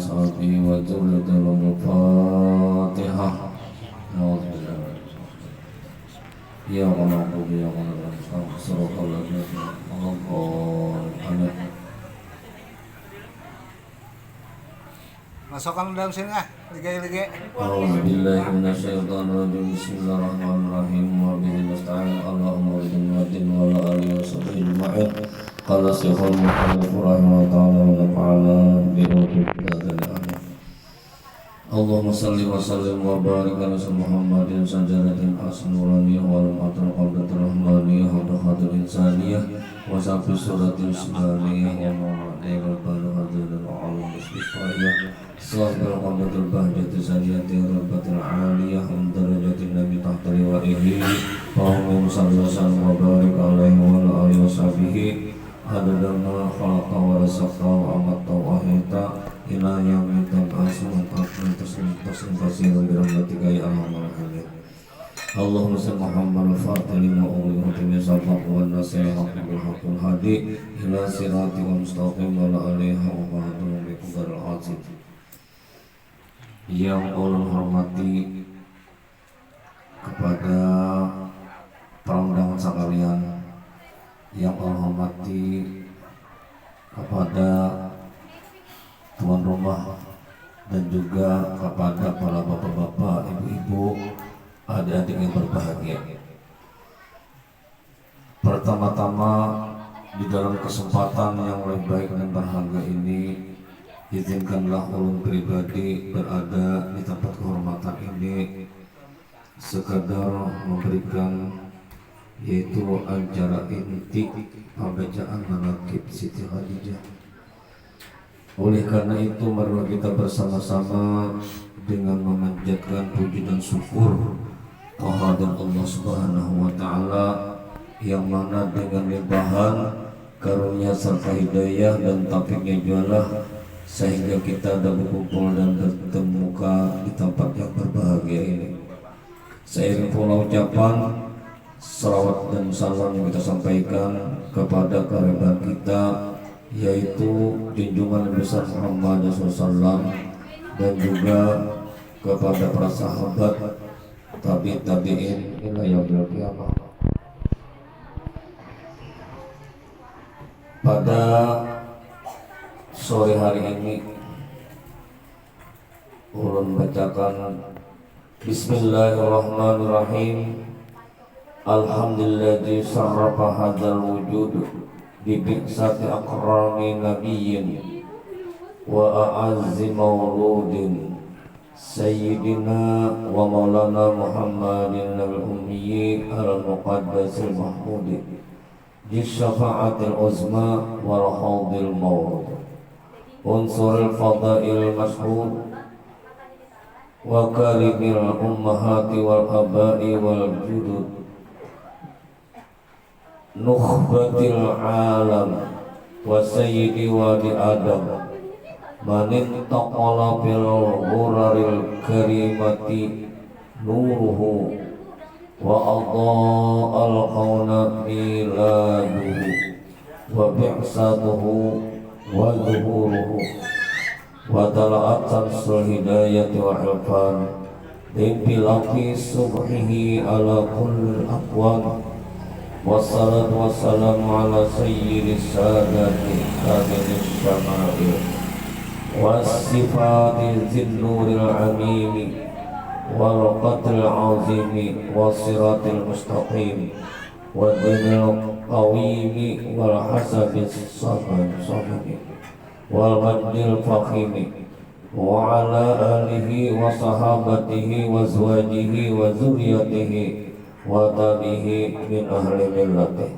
وصحبه وذريته الفاتحة. Ya Allah, ya Allah, Surah Al-Fatihah. Masukkan dalam sini liga-liga. A'udzubillahi minasyaitonirrajim. Bismillahirrahmanirrahim. Wa bihi nasta'in. Allahumma ridin wa ala alihi wa sahbihi ajma'in. Qala Syekhul Muhammad rahimahullah ta'ala wa nafa'ana bi ruhi. Allahumma salli wa sallim wa barik ala Muhammadin sajaratin asnurani wal matul qalbat rahmaniyah wa bahadur insaniyah wa safi suratin ismaniyah wa ma'adil balu hadil alam istifayah sahabil qalbatul bahjati saniyati rabbatil aliyah umdarajatin nabi tahta liwa'ihi wa umum salli wa sallim wa barik alaihi wa alihi wa sahbihi adadama khalaqa wa rasakha wa amatta wa ahita ila yaumiddin asman taslim taslim birahmatika ya arhamar rahimin. Allahumma salli Muhammad al-Fatih lima ughliqa min sabaq wa nasiha bil haqqil hadi ila siratil mustaqim wa ala alihi wa sahbihi bi qadar al-azim. Yang Allah hormati kepada para undangan sekalian, yang Allah hormati kepada tuan rumah dan juga kepada para bapak-bapak, ibu-ibu, adik-adik yang berbahagia. Pertama-tama di dalam kesempatan yang lebih baik dan berharga ini, izinkanlah ulun pribadi berada di tempat kehormatan ini sekadar memberikan yaitu acara inti pembacaan manaqib Siti Khadijah. Oleh karena itu marilah kita bersama-sama dengan memanjatkan puji dan syukur kehadirat Allah Subhanahu wa taala yang mana dengan limpahan karunia serta hidayah dan taufiknya jualah sehingga kita dapat berkumpul dan bertemu di tempat yang berbahagia ini. Seiring pula ucapan salawat dan salam yang kita sampaikan kepada kerabat kita yaitu junjungan besar Muhammad SAW dan juga kepada para sahabat tabi'in ila yaumil qiyamah. Pada sore hari ini ulun bacakan Bismillahirrahmanirrahim. Alhamdulilladzi sarrafa hadzal wujud bibi'sati akrami nabiyyin wa a'azzi mauludin sayyidina wa maulana Muhammadin al-ummi al-muqaddasil mahmudi di syafa'atil uzma wal hawdil mawrud unsuril fadail mashhud wa karimil ummahati wal abai wal judud nukhbatil alam wa sayyidi wadi adam manin taqala bil ghuraril karimati nuruhu wa adha'al qawna miladuhu wa bi'satuhu wa zuhuruhu wa tala'at samsul hidayati wa ilfan dimbilaki subhihi ala kulli aqwan wassalatu wassalamu ala sayyidis sadati kamilis syama'il wassifati zinnuril amimi wal qatril azimi wassiratil mustaqim wadinil qawimi wal hasabis sabani wal majdil fakhimi wa ala alihi wa sahabatihi wa azwajihi wa zuriyatihi wa tabihi min ahli millatih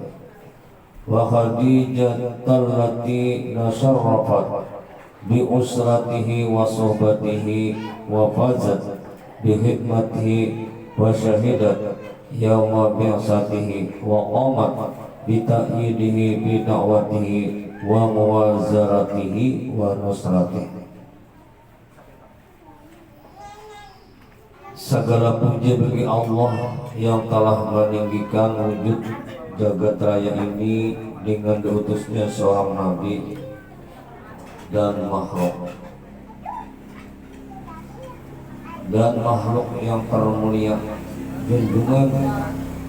wa khadijah allati nasarrafat bi usratihi wa sohbatihi wa fazat bi hikmatihi wa syahidat yawma bi'asatihi wa qamat bi ta'yidihi bi da'watihi wa muwazaratihi wa nusratihi. Segala puji bagi Allah yang telah meninggikan wujud jagat raya ini dengan diutusnya seorang nabi dan makhluk. dan makhluk yang termulia, junjungan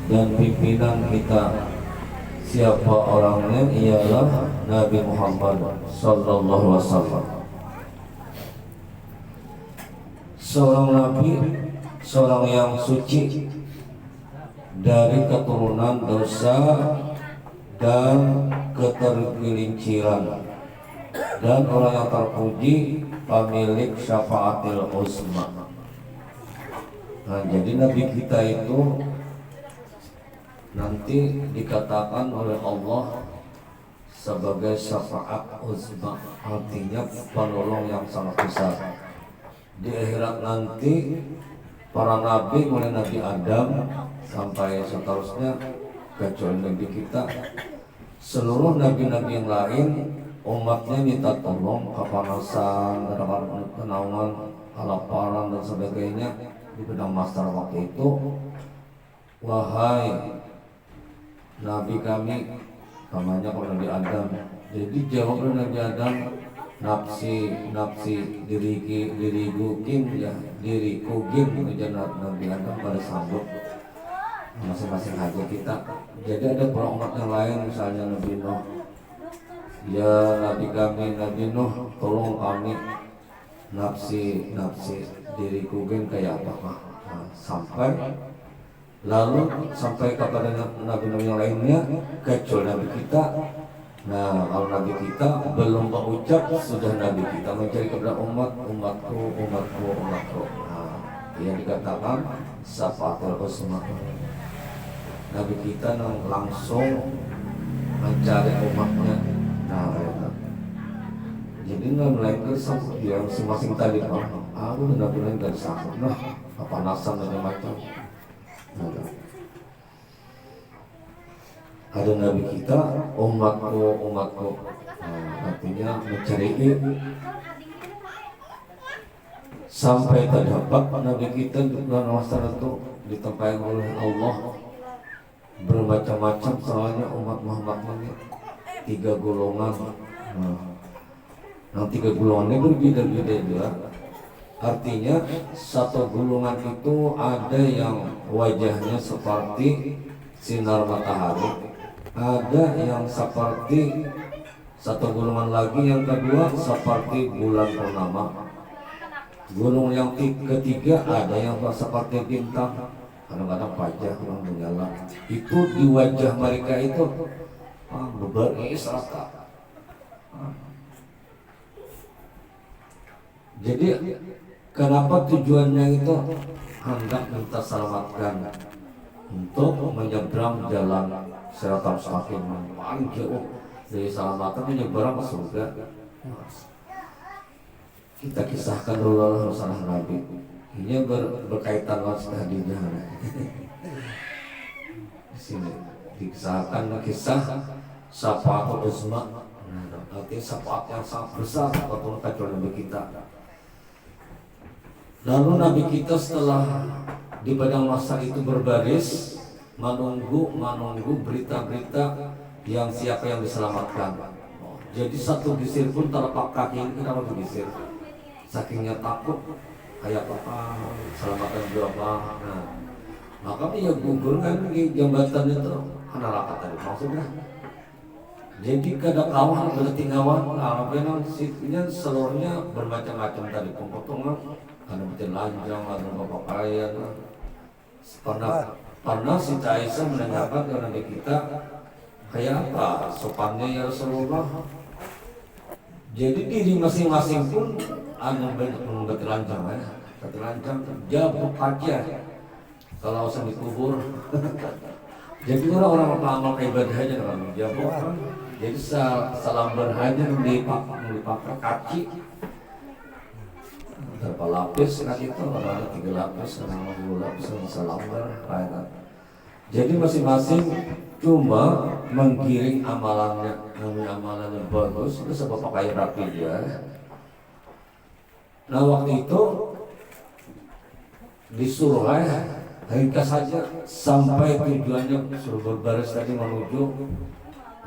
dan pimpinan kita. Siapa orangnya? Ialah Nabi Muhammad sallallahu alaihi wasallam. Seorang nabi, seorang yang suci dari keturunan dosa dan ketergelinciran, dan orang yang terpuji, pemilik syafaatil uzma. Nah, jadi nabi kita itu nanti dikatakan oleh Allah sebagai syafaat uzma, artinya penolong yang sangat besar. Di akhirat nanti para nabi mulai Nabi Adam sampai seterusnya, kecuali nabi kita, seluruh nabi-nabi yang lain umatnya minta tolong kepanasan, kenaungan, kelaparan dan sebagainya di padang mahsyar waktu itu. Wahai nabi kami, namanya kalau Nabi Adam. Jadi jawablah Nabi Adam, nafsi diriku gim menjadi Nabi Adam pada sambut masing-masing aja kita. Jadi ada para umat yang lain, misalnya Nabi Nuh, ya Nabi kami Nabi Nuh, tolong kami, nafsi diriku gim kayak apa. Nah, sampai kepada nabi-nabi yang lainnya, kecuali nabi kita. Nah, kalau nabi kita belum berucap, sudah nabi kita mencari kepada umatku. Nah, yang dikatakan syafatul uzma. Nabi kita langsung mencari umatnya. Nah, jadi melainkan yang masing-masing tadi, aku nabi lain dari sana. Nah, kepanasan dan macam. Ada nabi kita, umatku. Artinya mencari sampai terdapat nabi kita di bulan Ramadan itu ditempahin oleh Allah bermacam-macam. Soalnya umat Muhammad ini 3 golongan. Nah, 3 golongannya berbeda-beda juga. Artinya satu golongan itu ada yang wajahnya seperti sinar matahari, ada yang seperti satu golongan lagi yang kedua seperti bulan purnama. Golongan yang ketiga ada yang seperti bintang, kadang-kadang pajak yang menyala. Itu di wajah mereka itu berbaris rata. Jadi kenapa tujuannya itu hendak minta selamatkan untuk menyeberang jalan Siratal Mustaqim paling jauh dari selamatan, menyeberang ke surga. Kita kisahkan dulu masalah Nabi. Ini berkaitan dengan Khadijah. Di sini dikisahkan kisah syafaat uzma. Artinya syafaat yang sangat besar kecuali Nabi kita. Lalu Nabi kita setelah di padang mahsyar itu berbaris menunggu berita-berita yang siapa yang diselamatkan. Jadi satu gisir pun telapak kaki ini kenapa digisir? Sakingnya takut kayak apa selamatan berapa. Nah, maka dia gugur kan di jembatan itu neraka tadi maksudnya. Jadi kada kawan berarti kawan. Nah, memang situnya seluruhnya bermacam-macam tadi, potongan ada betul lanjang, ada pakaian. Pernah Siti Aisyah menanyakan ke Nabi kita, kayak apa sopannya ya Rasulullah. Jadi diri masing-masing pun ada banyak bertelanjang ya, bertelanjang jabuk aja kalau usah dikubur. Jadi orang-orang amal ibadahnya dengan jabuk. Jadi salam berhaji dipakai kaki. Berapa lapis kan itu, ada 3 lapis, ada 2 lapis, salam berhaji. Jadi masing-masing cuma menggiring amalannya bagus, itu sebab pakai rapi dia. Nah waktu itu disuruh ringkas saja sampai tujuannya, suruh berbaris tadi menuju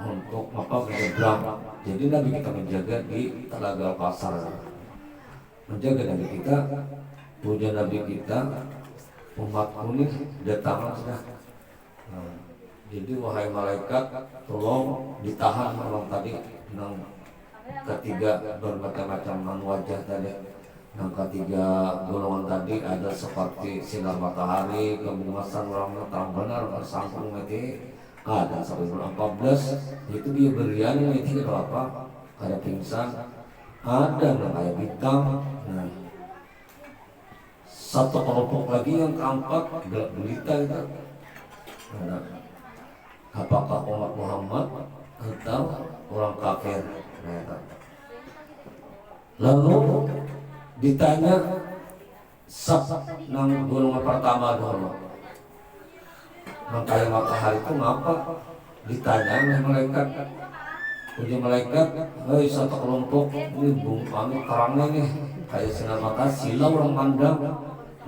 untuk menyeberang. Jadi Nabi kita menjaga di Telaga Pasar, menjaga Nabi kita puja Nabi kita, umatku ini datang sudah. Jadi wahai malaikat, tolong ditahan orang tadi yang ketiga bermacam-macam wajah tadi. Yang ketiga golongan tadi ada seperti sinar matahari, kebumasan orang terang benar, bersambung mati. Ada sampai 14 itu dia berian itu apa? Ada pingsan, ada yang kayak bintang. Nah, satu kelompok lagi yang keempat gelap gulita itu. Nah, apakah umat Muhammad atau orang kafir? Nah, lalu ditanya nang golongan pertama dulu. Nang kayak matahari itu ngapa? Ditanya oleh malaikat. Puji malaikat, hei satu kelompok ini bung kami terangnya nih kayak sinar mata silau orang mandang.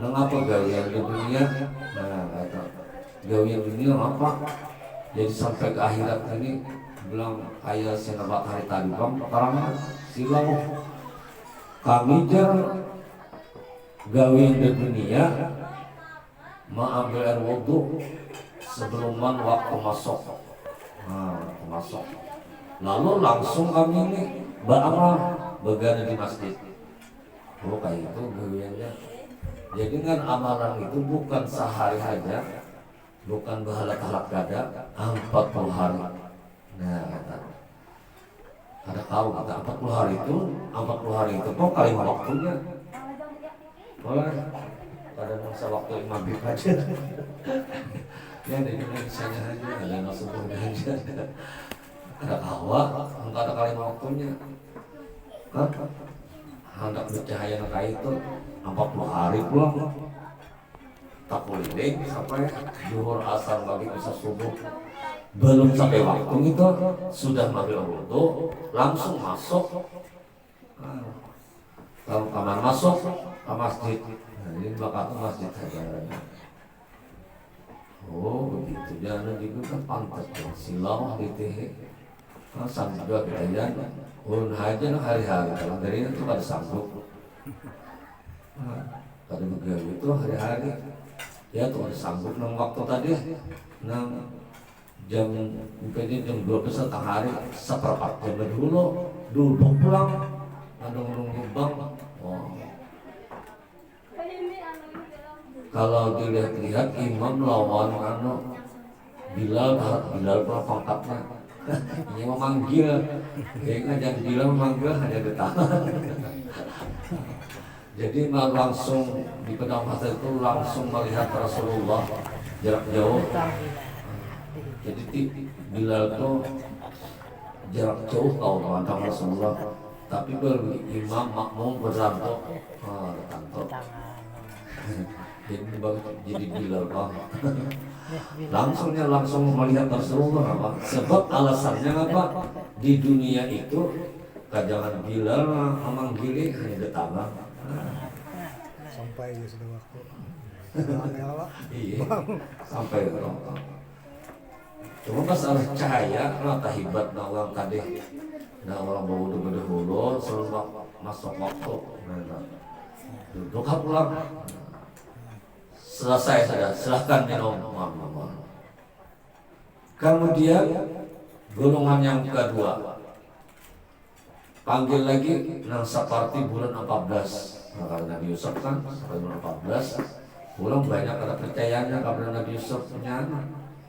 Nang apa gawian di dunia? Nah, kata gawian dunia apa? Jadi sampai ke akhirat ini bilang kayak sinar matahari tadi bang terangnya silau. Kami jar gawian di dunia mengambil air wudhu sebelum waktu masuk. Nah, masuk. Lalu langsung kami ini beramal begadang di masjid. Oh kayak itu gawiannya. Jadi kan amalan itu bukan sehari aja, bukan bahala-bahala gada, 40 hari. Nah, kata. Ada tahu kata 40 hari itu kok kali waktunya. Boleh. Pada masa waktu maghrib aja. Ya di Indonesia aja ada nasi aja. Ada awal, enggak ada kali waktunya. Hendak bercahaya kayak itu 40 hari pulang. Tak boleh sampai zuhur asar lagi bisa subuh. Belum sampai waktu itu sudah maghrib wudu, langsung masuk. Kalau kamar masuk ke masjid. Nah, ini bakal masjid saja. Oh begitu, jangan gitu kan pantas silau gitu. Sambil juga kejadian ulun haja hari-hari kalau dari itu pada sanggup pada begal itu hari-hari ya tuh ada sanggup nang waktu tadi nang jam mungkin jam 12 setengah hari seperempat jam dulu pulang nunggu bang. Oh. Kalau dilihat-lihat imam lawan Bilal pernah pangkatnya. Ini memanggil, kayaknya jangan bilang memanggil hanya ditahan. Jadi langsung di pedang mata itu langsung melihat Rasulullah jarak jauh. Jadi Bilal itu jarak jauh kau memandang Rasulullah, tapi imam makmum berlantok, jadi Bilal banget. Langsung melihat Rasulullah apa? Sebab alasannya apa? Di dunia itu kajangan Bilal memanggili hanya datang. Sampai ya sudah waktu. Iya, sampai ke orang. Cuma masalah cahaya, mata hebat na orang tadi. Nah orang bawa dulu selalu masuk waktu. Duduk pulang. Selesai saja, silahkan minum. Kemudian golongan yang kedua panggil lagi nang seperti bulan 14. Nah, karena Nabi Yusuf kan sampai bulan 14 bulan banyak ada percayanya kepada Nabi Yusufnya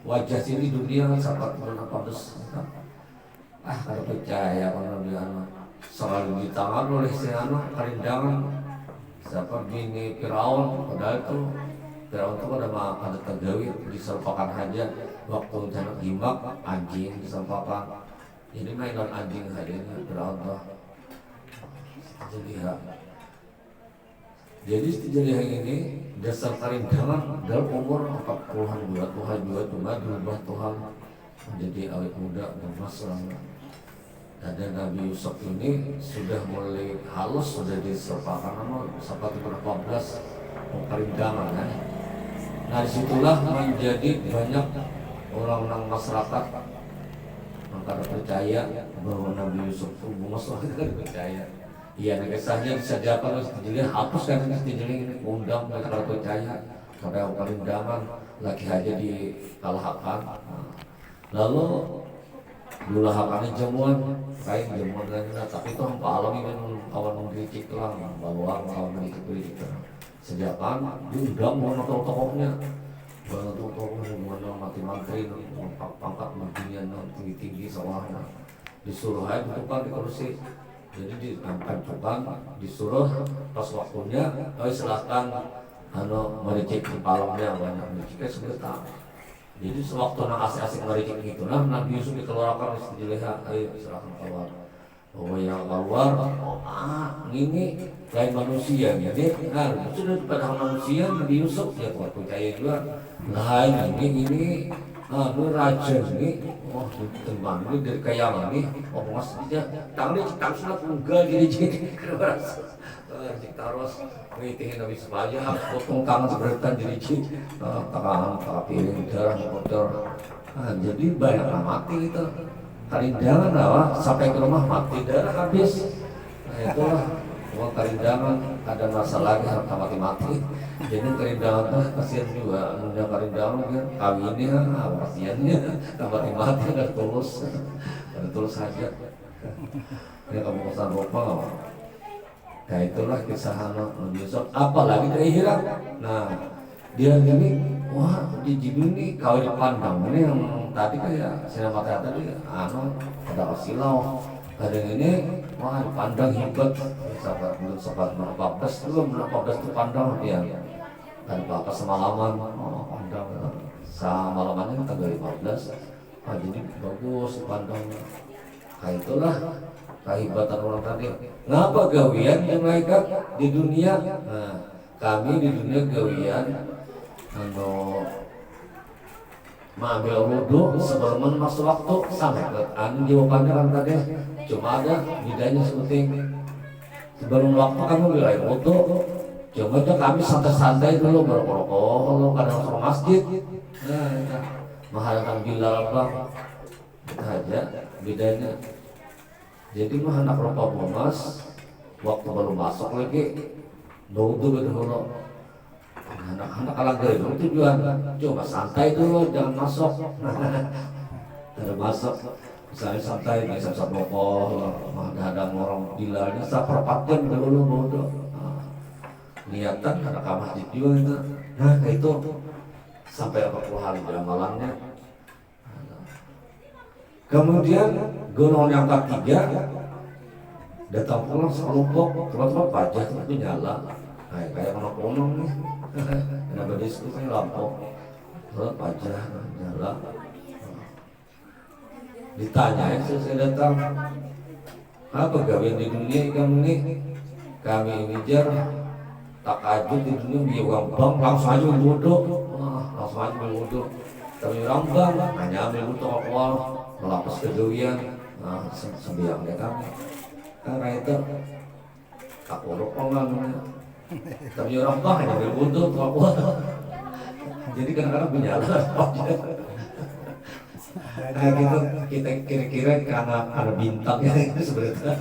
wajah sini dunia seperti bulan 14. Kalau percaya kalau Nabi selalu di tangan oleh si anak karindangan siapa bini Firaun padahal itu Firaun itu ada tergawi diserpakan hajat waktu janak gimbak anjing diserpakan ini mainan anjing hadiahnya Firaun tuh jadi sejarah ini dasar karindangan dalam umur 40-an Tuhan juga cuma berubah Tuhan menjadi awet muda dan masalah. Dan Nabi Yusuf ini sudah mulai halus, sudah diserpakan seperti pada 14 karindangan ya. Nah disitulah menjadi banyak orang-orang masyarakat maka percaya bahwa Nabi Yusuf itu masalah kan percaya. Iya, nek saja disediakan terus dijeli hapus kan dijeli ini undang mereka kalau percaya sampai palindaman lagi aja di kalahakan. Lalu dulu hakannya jamuan kain jamuan lain tapi itu hampa alam ini kawan mengkritik lah bahwa kawan mengkritik sediakan diundang mau tokoh-tokohnya bahwa tokohnya mana mati mantri pangkat menterian tinggi-tinggi sawahnya disuruh aja bentukan di kursi. Jadi dikampanyekan disuruh pas waktunya, silahkan mericik di palamnya banyak mericiknya sebentar. Jadi sewaktu asik-asik mericik gitu Nabi Yusuf dikeluarkan di leha, ayo silahkan keluar. Oh yang keluar, ini kayak manusia jadi, sudah pada manusia Nabi Yusuf ya kuat percaya juga. Lain ini raja ini, teman ini dari kayangan nih, maksudnya tangannya sudah enggak jadi keras, taros ngitihin habis saja, potong tangan seberetan jadi tangan piring darah kotor, jadi banyak mati itu, karindangan lah, sampai ke rumah mati darah habis, itulah. Uang karindangan ada masalah lagi harus mati-mati. Jadi karindangan tuh kasihan juga, punya karindangan kan kawinnya, kasihannya mati-mati nggak tulus saja. Ini kamu pesan lupa. Nah itulah kisah Nabi Yusuf. Apalagi dari Hira. Nah dia ini, wah di Jibril ini kau dipandang ini yang tadi kayak sinema tadi, ada silau. Kadang ini, wah pandang hebat, sahabat 14 itu pandang dia, dan bapak semalaman, pandang, semalamannya tanggal 15, jadi bagus pandang, kayak itulah kehebatan orang tadi. Ngapa gawian yang mereka di dunia? Nah, kami di dunia gawian, mengambil wudhu sebelum masuk waktu sampai ke jawabannya kan tadi cuma ada bedanya seperti sebelum waktu kamu bilang wudhu cuma aja kami santai-santai dulu berokok kalau kadang ke masjid mengharapkan Bilal bang aja bedanya jadi mah anak rokok mas waktu baru masuk lagi wudhu dulu anak-anak kalang dulu tujuan coba santai dulu jangan masuk ada masuk misalnya santai bisa rokok menghadang orang Bilalnya seperempat jam dulu bodoh niatan ada kamar masjid juga itu kayak itu sampai 40 hari amalannya. Kemudian golongan yang ketiga datang pulang sekelompok teman-teman pajak itu nyala kayak anak gunung nih kenapa diskusi lampu terus pajak nyala ditanya saya datang apa gawe di dunia kamu nih kami ngejar tak ajut di dunia dia uang bank langsung aja wudhu tapi orang bank hanya ambil wudhu awal melapas kegawian sembiangnya kami karena itu tak uruk namanya tapi orang bank hanya ambil wudhu awal jadi kadang-kadang menyala gitu kita kira-kira karena bintang ya itu sebenarnya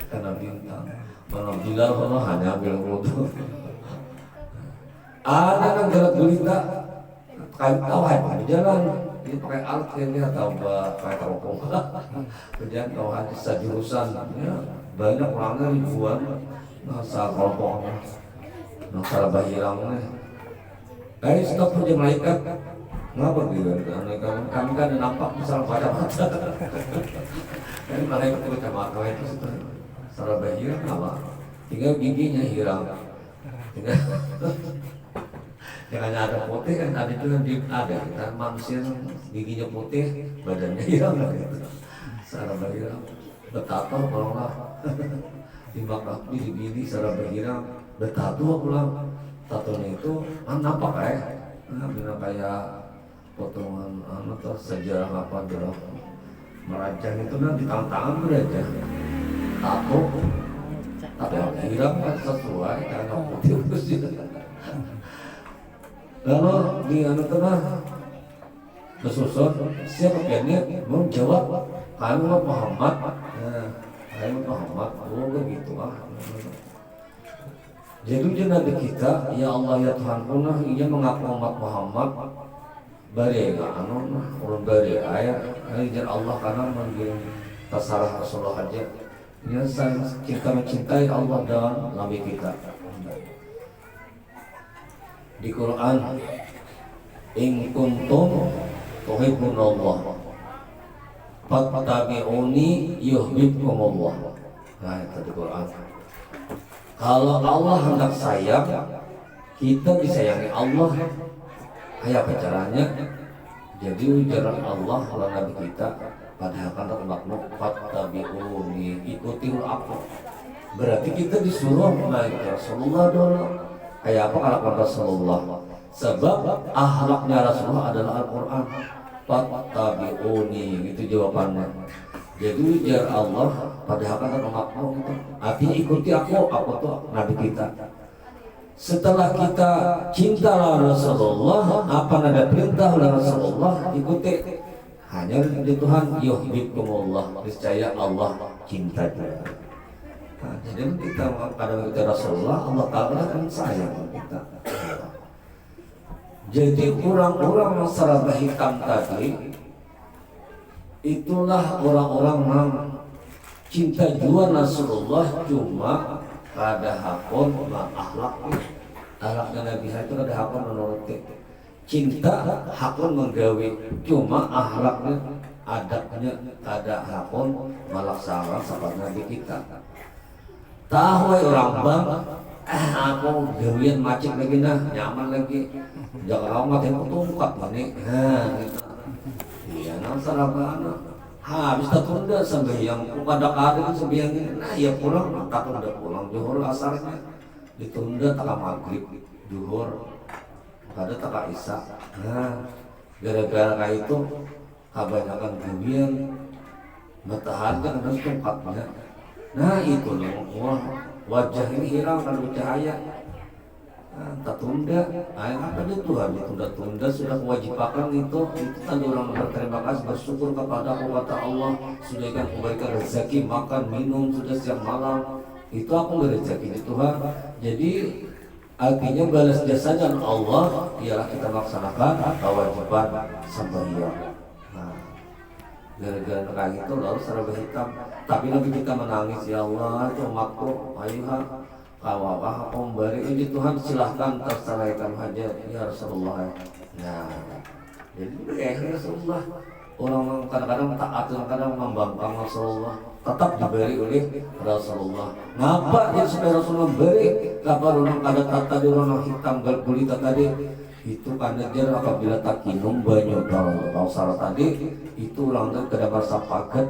karena bintang malam Bilal kalau hanya ambil wudhu ada yang gerak gulita kayu kawai di jalan ini pakai alat ini atau pakai teropong kemudian kawahan sejurusan ya, banyak orangnya ribuan salah kelompoknya salah bahirangnya stop aja malaikat ngapa gitu kami kan nampak misalnya pada mata kan malaikat itu kacamata itu salah bahirang apa tinggal giginya hilang tinggal jangan ada putih kan ada juga ada kita manusia giginya putih badannya hilang gitu salah bahirang betato kalau timbang di gigi salah bahirang betato pulang tatonya itu nampak kayak potongan atau sejarah apa dulu merancang itu kan di tangan-tangan beraja tato tapi hilang kan sesuai karena putih terus lalu di tengah kesusun siapa yang mau jawab kamu Muhammad Ayo Muhammad, oh begitu ah. Jadi dia Nabi kita, ya Allah ya Tuhan punah, ia mengaku umat Muhammad bari anu urang bari aya jar Allah karena mungkin tasarah Rasulullah aja. Ya kita mencintai Allah dan Nabi kita. Di Quran, in kuntum tuhibbunallah fattabi'uni yuhibbukumullah. Nah, itu di Quran. Kalau Allah hendak sayang, kita disayangi Allah. Kayak apa caranya? Jadi ujaran Allah kalau Nabi kita padahal kan termaknuk fattabi'uni, ikuti aku. Berarti kita disuruh naik Rasulullah dulu. Kayak apa kalakuan Rasulullah? Sebab akhlaknya Rasulullah adalah Al-Quran. Fattabi'uni, itu jawabannya. Jadi ujar Allah padahal kan termaknuk itu. Artinya ikuti aku tuh Nabi kita. Setelah kita cinta Rasulullah, apa nada perintah Rasulullah ikuti. Hanya di Tuhan yuhibbukumullah, percaya Allah cinta dia. Nah, jadi kita pada kita Rasulullah, Allah Taala kan sayang kita. Jadi orang-orang yang serba hitam tadi, itulah orang-orang yang cinta jua Rasulullah cuma kada hakon akhlaknya Nabi itu kada hakon menurut cinta hakon menggawe cuma akhlaknya adabnya kada hakon malaksana sahabat Nabi kita. Tahu orang bang aku gawian macet lagi nah nyaman lagi jangan amat yang ketungkap nih gitu. Iya nang sarabana habis tertunda sembahyang pada kadang sembahyang nah ya pulang tertunda pulang zuhur asarnya ditunda tengah maghrib zuhur pada tengah isya. Nah gara-gara kayak itu kebanyakan gawian matahari kan harus tempatnya. Nah itu loh wajah ini hilang kalau bercahaya. Nah, tertunda, apa itu Tuhan ditunda-tunda sudah kewajiban itu tanda orang berterima kasih bersyukur kepada Allah kata Allah sudah kan memberikan rezeki makan minum sudah siang malam itu aku berezeki di Tuhan. Jadi artinya balas jasanya Allah ialah kita melaksanakan kewajiban sembahyang. Nah, gara-gara kayak itu lalu serba hitam tapi Nabi kita menangis ya Allah itu umatku ayuh kawah aku memberi ini Tuhan silahkan terserahkan hajat ya Rasulullah. Nah jadi Rasulullah orang kadang-kadang taat kadang-kadang membangkang Rasulullah tetap diberi oleh Rasulullah. Ngapa dia supaya Rasulullah beri kabar orang kada tata di orang hitam gulita tadi itu karena dia apabila tak minum banyak kalau salah tadi itu orang itu kada merasa pagat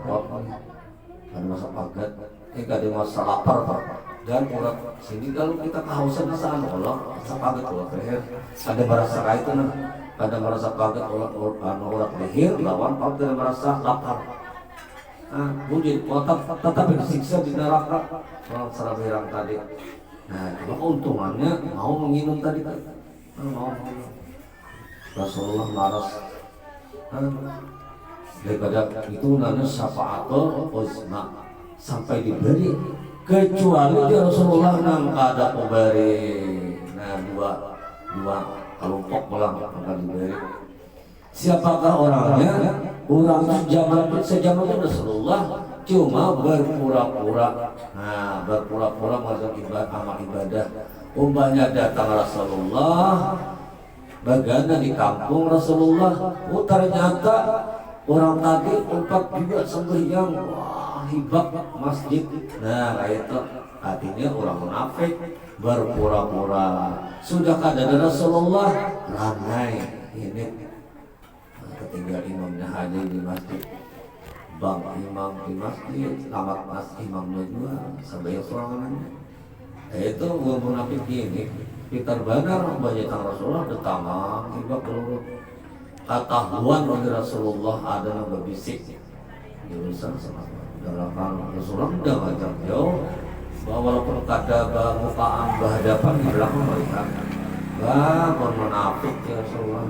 kada merasa pagat kada merasa lapar dan orang sini kalau kita kehausan sana Allah merasa pagat orang leher ada merasa itu nah ada merasa pagat orang leher lawan kada merasa lapar. Nah mungkin tetap disiksa di neraka orang sarabirang tadi. Nah cuma keuntungannya mau menginum tadi kan mau Rasulullah maras daripada itu namanya syafaatul uzma sampai diberi kecuali dia Rasulullah nang kada pemberi. Nah dua kelompok pulang akan diberi. Siapakah orangnya? Orang itu sejaman itu Rasulullah cuma berpura-pura. Nah berpura-pura masuk amal ibadah. Umpamanya datang Rasulullah bagaimana di kampung Rasulullah, ternyata orang tadi tempat juga sembahyang, wah hibak masjid. Nah kayak itu artinya orang munafik berpura-pura. Sudah kada Rasulullah ramai ini ketinggal imamnya haji di masjid, bang imam di masjid, tamat mas imamnya juga sampai sorangannya. Itu orang munafik ini. Peter Banar banyak Rasulullah datang hibak belurut ketahuan oleh Rasulullah ada yang berbisik jurusan sama dalam Rasulullah udah ngajak jauh bahwa walaupun kada mukaan berhadapan di belakang melihat kon munafik ya Rasulullah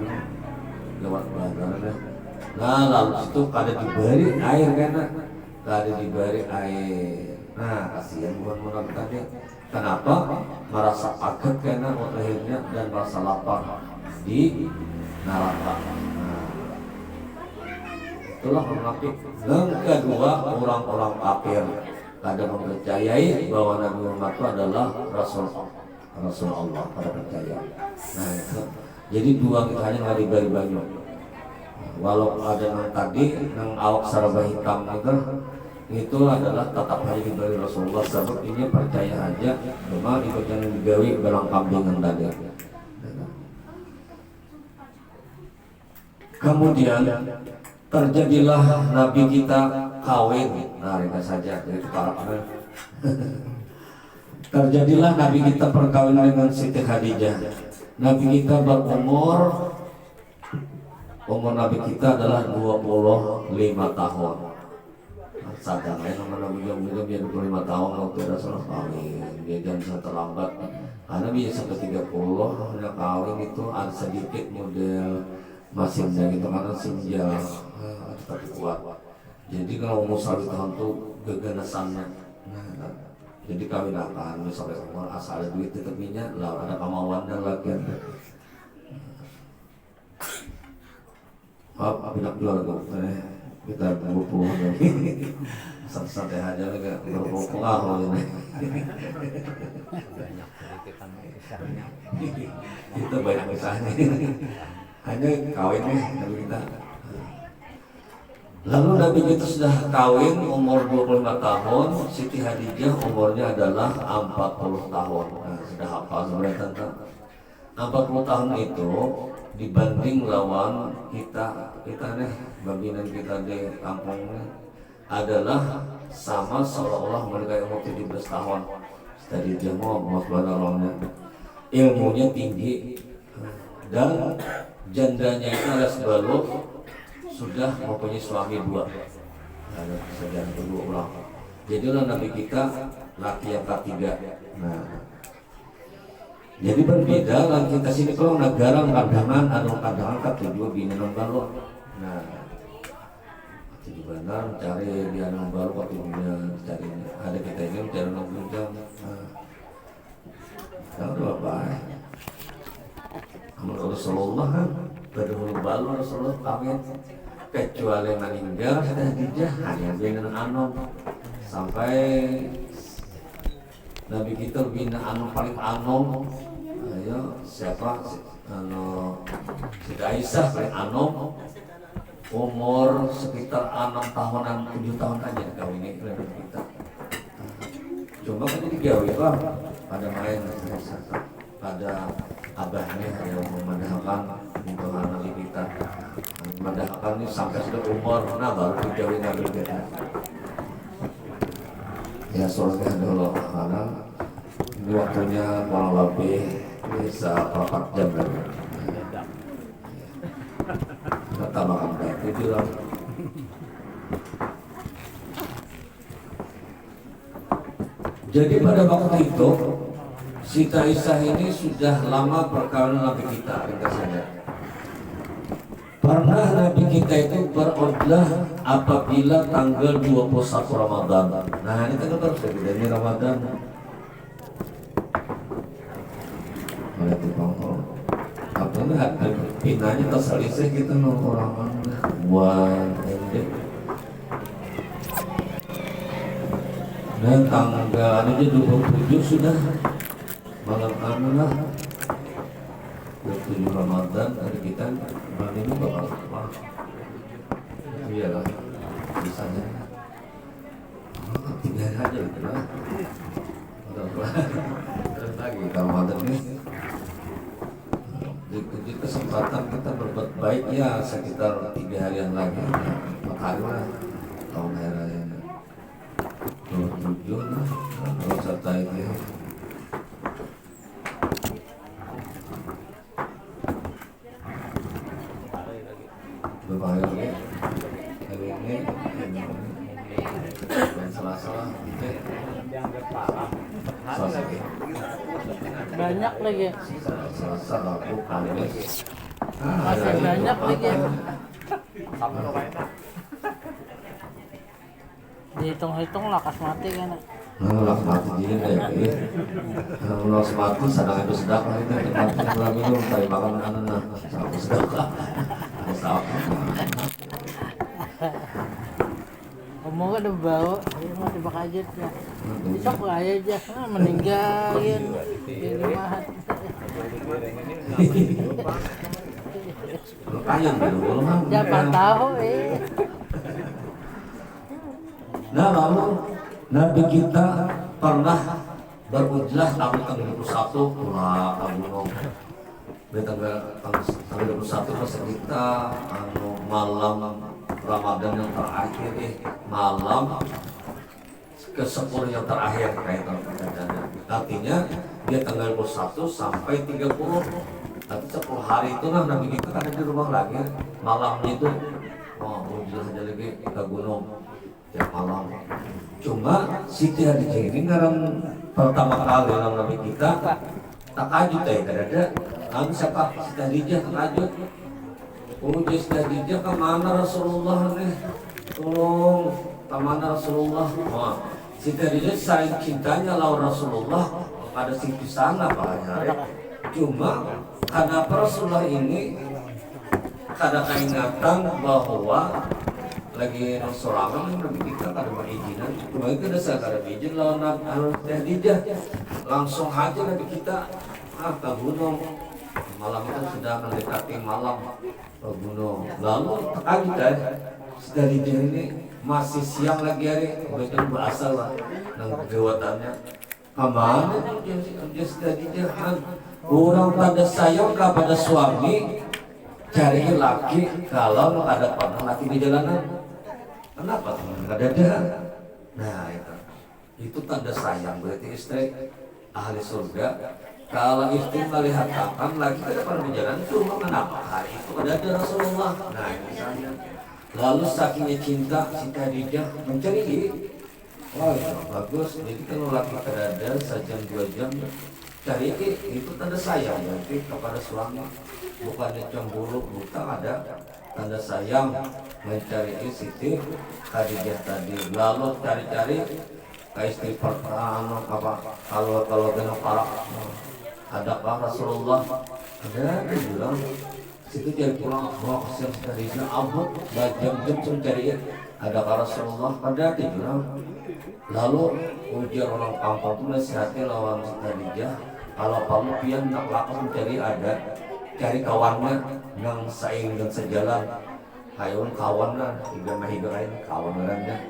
lewat badan. Nah lalu itu kada diberi air karena tadi diberi air. Nah, kasihan bukan munafik tadi. Kenapa? Merasa kaget karena lahirnya dan merasa lapar di neraka. Nah, itulah munafik. Yang kedua, orang-orang kafir pada mempercayai bahwa Nabi Muhammad itu adalah Rasul Allah, pada percaya. Nah, itu. Jadi dua kita hanya nggak diberi banyak. Walau ada yang tadi yang awak serba hitam itu adalah tetap hanya diberi Rasulullah sebab ini percaya aja memang itu jangan digawi belang kambing tadi. Kemudian terjadilah Nabi kita kawin. Nah, itu saja itu para terjadilah Nabi kita perkawinan dengan Siti Khadijah. Nabi kita berumur Nabi kita adalah 25 tahun. Sadar ya nama Nabi dia 25 tahun waktu Rasulullah kawin. Dia jangan terlambat karena bisa ke 30 hanya kawin itu ada sedikit model mesinnya gitu karena sinjal tapi kuat. Jadi kalau umur 1 tahun tuh keganasannya. Nah, jadi kawin akan sampai umur asal ada duit tetapinya lah ada kemauan dan lagi. Bilang jual kita berpuluh lagi santai aja lagi berpuluh ini kita banyak kisahnya hanya kawin Nabi kita. Lalu Nabi kita sudah kawin umur 25 tahun, Siti Khadijah umurnya adalah 40 tahun. Nah, sudah hafal sebenarnya tentang 40 tahun itu dibanding lawan kita nih babinan kita di kampung ini adalah sama seolah-olah mereka umur 17 tahun. Tadi dia mau orangnya ilmunya tinggi dan jandanya itu alias baluh sudah mempunyai suami 2. Ada kesadaran kedua orang. Jadilah Nabi kita laki yang ketiga. Nah, jadi berbeda lah kita sini kalau negara kandangan anu kandangan ketujuh bini nomor. Nah, jadi benar cari dia nomor ketujuhnya cari ada kita ini cari nomor jam. Nah, apa? Amal Rasulullah kan berdahulu balu Rasulullah kawin kecuali meninggal sudah dijah hanya bini anom sampai Nabi kita bina anu paling anom ayo siapa Siti Aisyah paling anom umur sekitar 6 tahunan 7 tahun aja kawin ini kita cuma kan jadi gawe lah pada main pada abahnya yang memandangkan untuk anak kita memandangkan ini sampai sudah umur baru dijauhin Nabi kita. Ya soalnya dulu karena ini waktunya kurang lebih bisa 4 jam lagi. Kita makan baik itu lah. Jadi pada waktu itu Siti Aisyah ini sudah lama perkawinan Nabi kita ringkasannya. Pernah Nabi kita itu berudlah apabila tanggal 21 Ramadan. Nah ini kan terus ini Ramadan. Oleh tukang apa ini pinanya terselisih kita orang buat ini. Dan tanggal aja 27 sudah malam lah 27 Ramadan ada kita malam ini bakal apa? Iyalah misalnya 3 hari aja gitu lah. Terus lagi Ramadan ini di kesempatan kita berbuat baik ya sekitar 3 harian lagi 4 hari lah tahun raya 27 lah kalau serta itu berbahaya lagi hari ini dan Selasa lah Selasa banyak lagi Selasa Rabu Kamis masih banyak lagi Dihitung-hitung lah kas mati kan. Nah, mati jadi deh. Kalau mati sadang itu sedekah itu tempat yang minum tapi makan anak sama sedekah. Sedekah. Ngomong udah bau, ini masih bakajet ya. Sok lah aja, meninggalin di rumah. Ayam dulu kan. Siapa tahu Nah lalu Nabi kita pernah berujlah tanggal 31 pulang ke gunung. Di tanggal 21 pas kita malam Ramadan yang terakhir malam ke-10 yang terakhir kayak artinya dia tanggal 21 sampai 30. Tapi 10 hari itu lah Nabi kita ada di rumah lagi malamnya itu ujlah aja lagi ke gunung tiap malam. Cuma Siti Hadijah ini ngarang pertama kali Nabi kita takajud ada siapa Siti Hadijah takajud. Siti Hadijah kemana Rasulullah nih? Tolong kemana Rasulullah? Siti Hadijah saling cintanya lawan Rasulullah pada situ sana banyak. Cuma karena Rasulullah ini ada keingatan bahwa lagi Rasulullah Nabi kita kada berizinan, cuma itu ada saya kada izin lawan Khadijah langsung aja Nabi kita ke gunung. Malam itu sudah mendekati malam ke gunung. Lalu kita Khadijah ini masih siang lagi hari, mereka berasal lah dengan kegawatannya. Kemana dia Khadijah? Orang pada sayang kepada suami cari laki kalau ada pernah laki di jalanan. Kenapa? Nggak ada. Nah itu tanda sayang berarti istri ahli surga. Kalau istri melihat akan lagi ada pernah di jalan cuma kenapa hari itu ada Rasulullah. Nah ini saya. Lalu sakingnya cinta si Khadijah mencari. Oh ya bagus. Jadi kalau laki ada sejam 2 jam cari itu tanda sayang berarti kepada suami, bukannya cemburu, bukan ada tanda sayang mencari Siti Khadijah tadi. Lalu cari-cari ke istri pertama apa kalau dengan para adakah Rasulullah ada bilang situ cari pulang bawa ke Khadijah abut jam-jam cari adakah Rasulullah ada bilang. Lalu ujar orang kampung itu nasihatnya lawan Khadijah kalau kamu pian nak lakukan mencari ada cari kawannya yang saing dan sejalan hayun kawan lah tiga mahiga lain kawan orangnya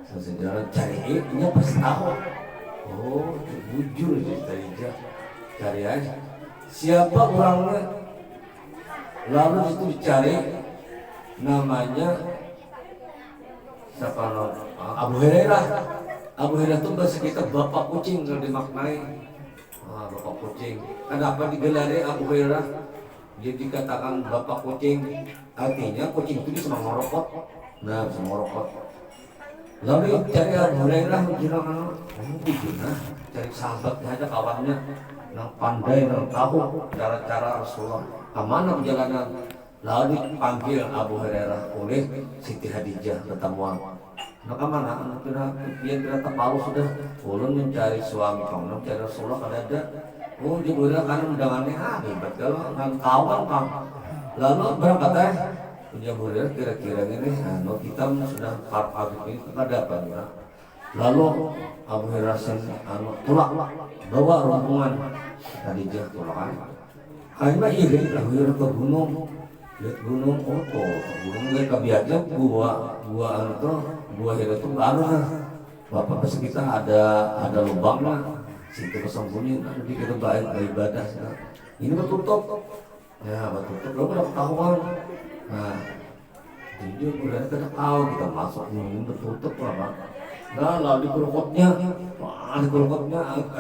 sejalan cari ini pasti tahu. Oh bujur jadi Khadijah cari aja siapa orangnya. Lalu itu dicari namanya siapa Abu Hurairah. Abu Hurairah itu bahasa kita bapak kucing kalau dimaknai. Bapak kucing. Kenapa digelari Abu Hurairah? Dia dikatakan bapak kucing. Artinya kucing itu bisa merokok. Nah bisa merokok. Lalu cari Abu Hurairah bilang cari sahabatnya ada kawannya yang pandai yang tahu cara-cara Rasulullah kemana perjalanan. Lalu dipanggil Abu Hurairah oleh Siti Hadijah pertemuan. Maka mana dia tidak tahu sudah ulun mencari suami kamu mencari Rasulullah ada. Oh dia bilang kan undangannya hebat kalau dengan kawan kamu. Lalu berangkat punya Hurairah kira-kira ini kita sudah pagi ini ada apa ya? Lalu Abu Hurairah tulak bawa rombongan Khadijah tulakan. Kayaknya iri Abu Hurairah ke gunung. Lihat gunung gunung lihat kebiasaan gua itu baru bapak pas kita ada lubang lah situ kesembunyi nanti kita beribadah ini tutup ya tutup lo udah ketahuan. Nah jadi udah kita tahu kita masuk ini tertutup lah. Nah lalu di kerukutnya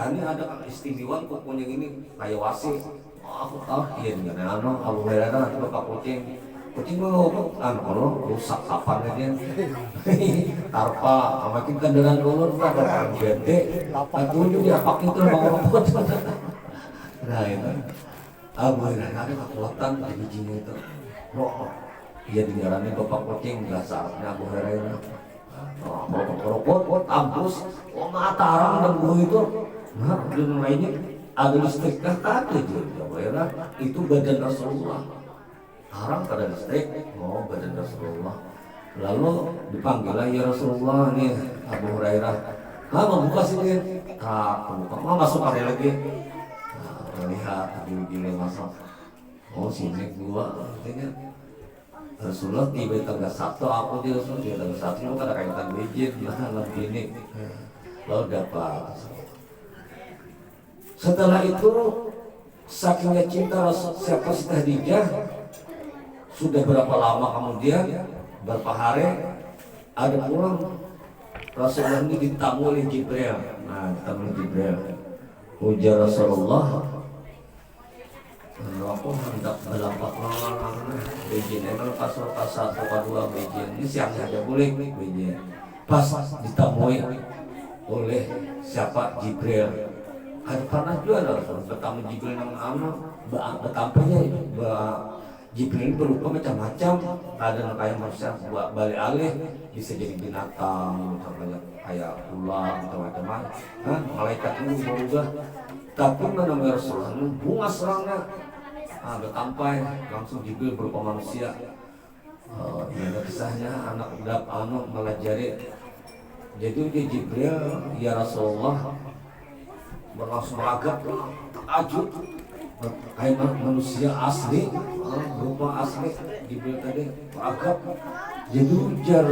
ini ada istimewa kukunya ini kayak wasi. Aku tahu iya dengan Abu Hurairah itu bapak kucing lo kalau rusak kapan aja tarpa makin kendaraan dulu ada gede aku juga pakai itu mau robot. Nah itu Abu Hurairah ada kekuatan di bijinya itu iya dijalannya bapak kucing bahasa Arabnya Abu Hurairah Rokok tampus, matarang dan buah itu, nah dan lainnya ada listrik kah ada juga, itu badan Rasulullah. Haram pada listrik, badan Rasulullah. Lalu dipanggillah ya Rasulullah nih Abu Hurairah, mau buka sini, buka, masuk area lagi. Lihat gini masuk, sini gua artinya Rasulullah tiba di tanggal 1 aku di Rasulullah di tanggal 1 lu ada kaitan bijit lebih ini lalu dapat. Setelah itu sakingnya cinta siapa si Khadijah, sudah berapa lama kemudian berapa hari ada pulang Rasulullah ini ditamu oleh Jibril. Nah ditamu oleh Jibril, ujar Rasulullah, aku hendak berlambat lama Beijing. Kalau pasal 1 2 Beijing ini siang saja boleh Beijing. Pas ditemui oleh siapa Jibril. Ada pernah juga ada bertamu Jibril yang anak bertampaknya Jibril berupa macam-macam. Ada kayak manusia buat balik alih, bisa jadi binatang, kayak ular macam-macam. Malaikat itu berubah. Tapi namanya Rasulullah bunga serangnya. Bertampai langsung Jibril berupa manusia. Ini kisahnya anak budak melajari. Jadi dia Jibril, ya Rasulullah, berlangsung meragap, takjub, kayak manusia asli, berupa asli. Jibril tadi meragap. Jadi ujar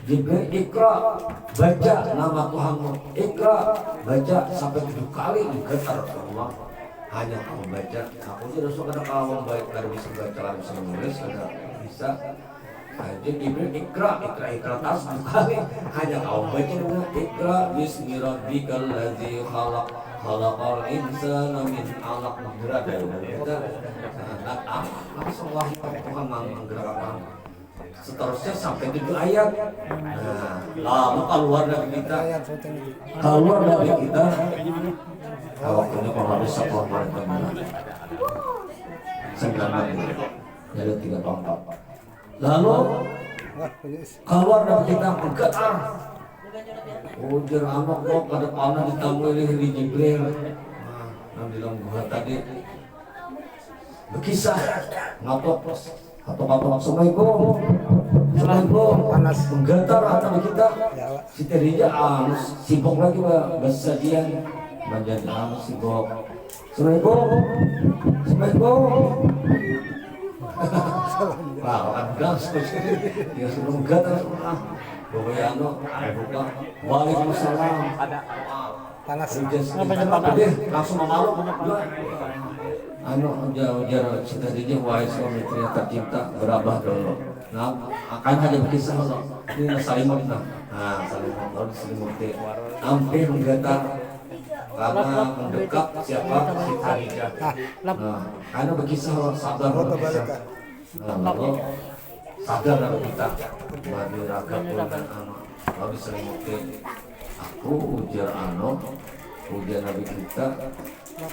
Jibril, Iqra, baca nama Tuhanmu. Iqra, baca sampai 7 kali digetar Rasulullah. Hanya kamu baca, aku sudah suka kamu baik, kada bisa baca, kada bisa menulis, kada bisa. Jadi Jibril Iqra tas kali. Hanya kamu baca dengan Iqra bismi rabbikal ladzi khalaq khalaqal insana min 'alaq. Gerak dari kita. Langsung wahyu Tuhan menggerakkan. Seterusnya sampai 7 ayat. Lalu keluar dari kita. Waktunya kalau bisa keluar mereka sembilan jadi 3 tahun. Lalu keluar dari kita bergetar. Ujar anak kok pada panah ditamu oleh Jibril. Nah di dalam gua tadi berkisah ngapok atau Assalamualaikum panas menggetar hati kita. Si Khadijah sibuk lagi bersedia menjadi sibuk. Assalamualaikum. Kan gas dia sudah menggetar pokoknya buka waalaikumsalam panas langsung memaluk ujar cinta dia wahai suami pria tercinta berabah dulu. Nah akan ada berkisah ini salimut salimut lalu diselimut hampir menggetar karena mendekat siapa si Khadijah. Karena berkisah sabar berkisah. Lalu sadar dari kita bagi raga dan anak lalu diselimuti aku ujar ujar Nabi kita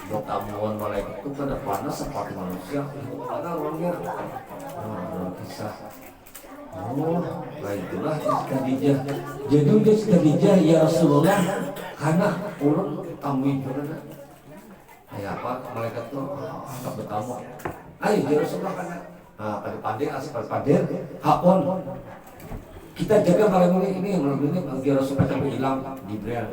bertamuan malaikat itu pada panas seperti manusia pada orangnya kisah. Itulah Khadijah. Jadi udah Khadijah ya Rasulullah karena orang tamu itu kayak apa malaikat tuh tak bertamu. Ayo ya Rasulullah karena pandai asal pandai hakon kita jaga malam ini biar supaya sampai hilang Jibril.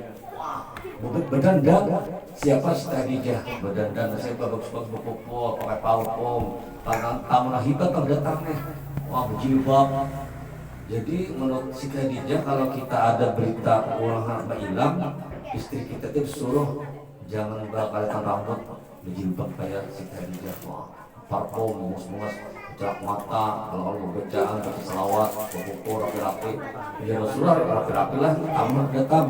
Berdandan siapa si Khadijah berdandan saya bagus-bagus berpupuk pakai parfum tamu hibat datangnya berjilbab. Jadi menurut si Khadijah kalau kita ada berita orang hilang istri kita itu disuruh jangan bakal rambut berjilbab kayak si Khadijah parfum mungus-mungus celak mata kalau bacaan baca selawat berpupuk rapi-rapi ya Rasulullah rapi-rapi lah tamu datang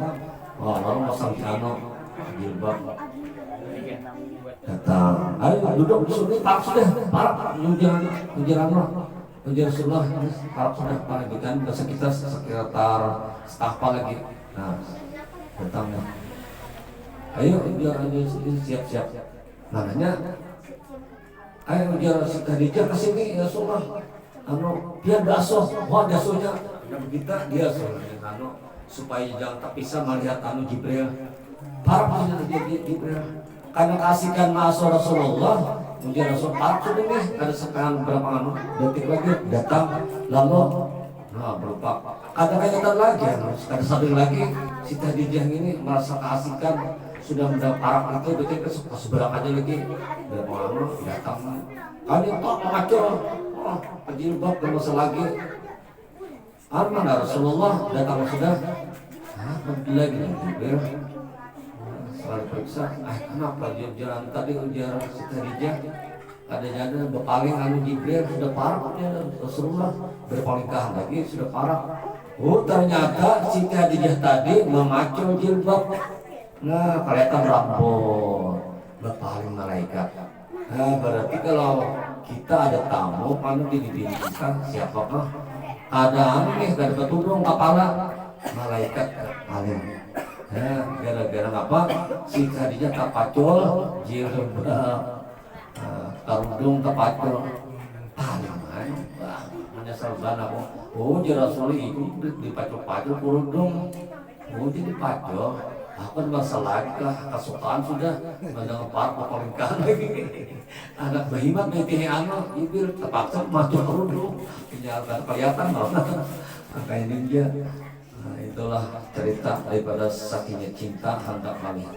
lalu pasang piano jilbab datang ayo duduk di sini parah sudah parah ujian Rasulullah parah sudah parah kan bahasa kita sekitar staf lagi datangnya ayo siap-siap namanya ayo ujian Khadijah kesini ya Rasulullah biar dasoh dasuhnya Dan begitu dia suruh supaya jangan terpisah melihat anu Jibril. Para Jibril karena kasihkan masuk Rasulullah. Kemudian Rasul parah sudah nih, ada sekarang berapa anu detik lagi datang lalu berupa kata-kata lagi, ada satu lagi si Khadijah ini merasa keasikan sudah mendapat parah itu detik ke seberapa aja lagi berapa anu datang kali tak mengacau jilbab dan masa lagi mana Rasulullah datang sudah lagi Jibril selalu periksa kenapa dia jalan tadi ujar si Khadijah ada jadinya berpaling anu Jibril sudah parah Rasulullah berpalingkahan lagi sudah parah. Ternyata si Khadijah tadi memacu jilbab. Nah kelihatan rambut berpaling malaikat. Nah berarti kalau kita ada tamu panu didirikan siapakah ada anu nih ada betudung kepala malaikat paling. Nah gara-gara apa si Khadijah tak pacul jilbab kerudung terpacul palingan menyesal banget aku Rasul itu dipacul-pacul kerudung jadi pacul apa masalah kesukaan sudah mendengar parah palingkan lagi anak behimat nanti anak ibil terpaksa macul kerudung tinggalkan kelihatan kayak ninja. Itulah cerita daripada sakitnya cinta hendak melihat.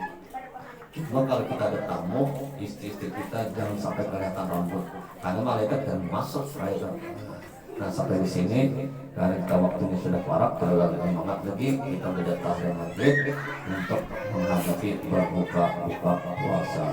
Cuma kalau kita ada tamu, istri-istri kita jangan sampai kelihatan rambut, karena malaikat dan masuk mereka. Nah sampai di sini, karena kita waktunya sudah parah, kita lagi semangat lagi, kita mendatang maghrib untuk menghadapi berbuka puasa.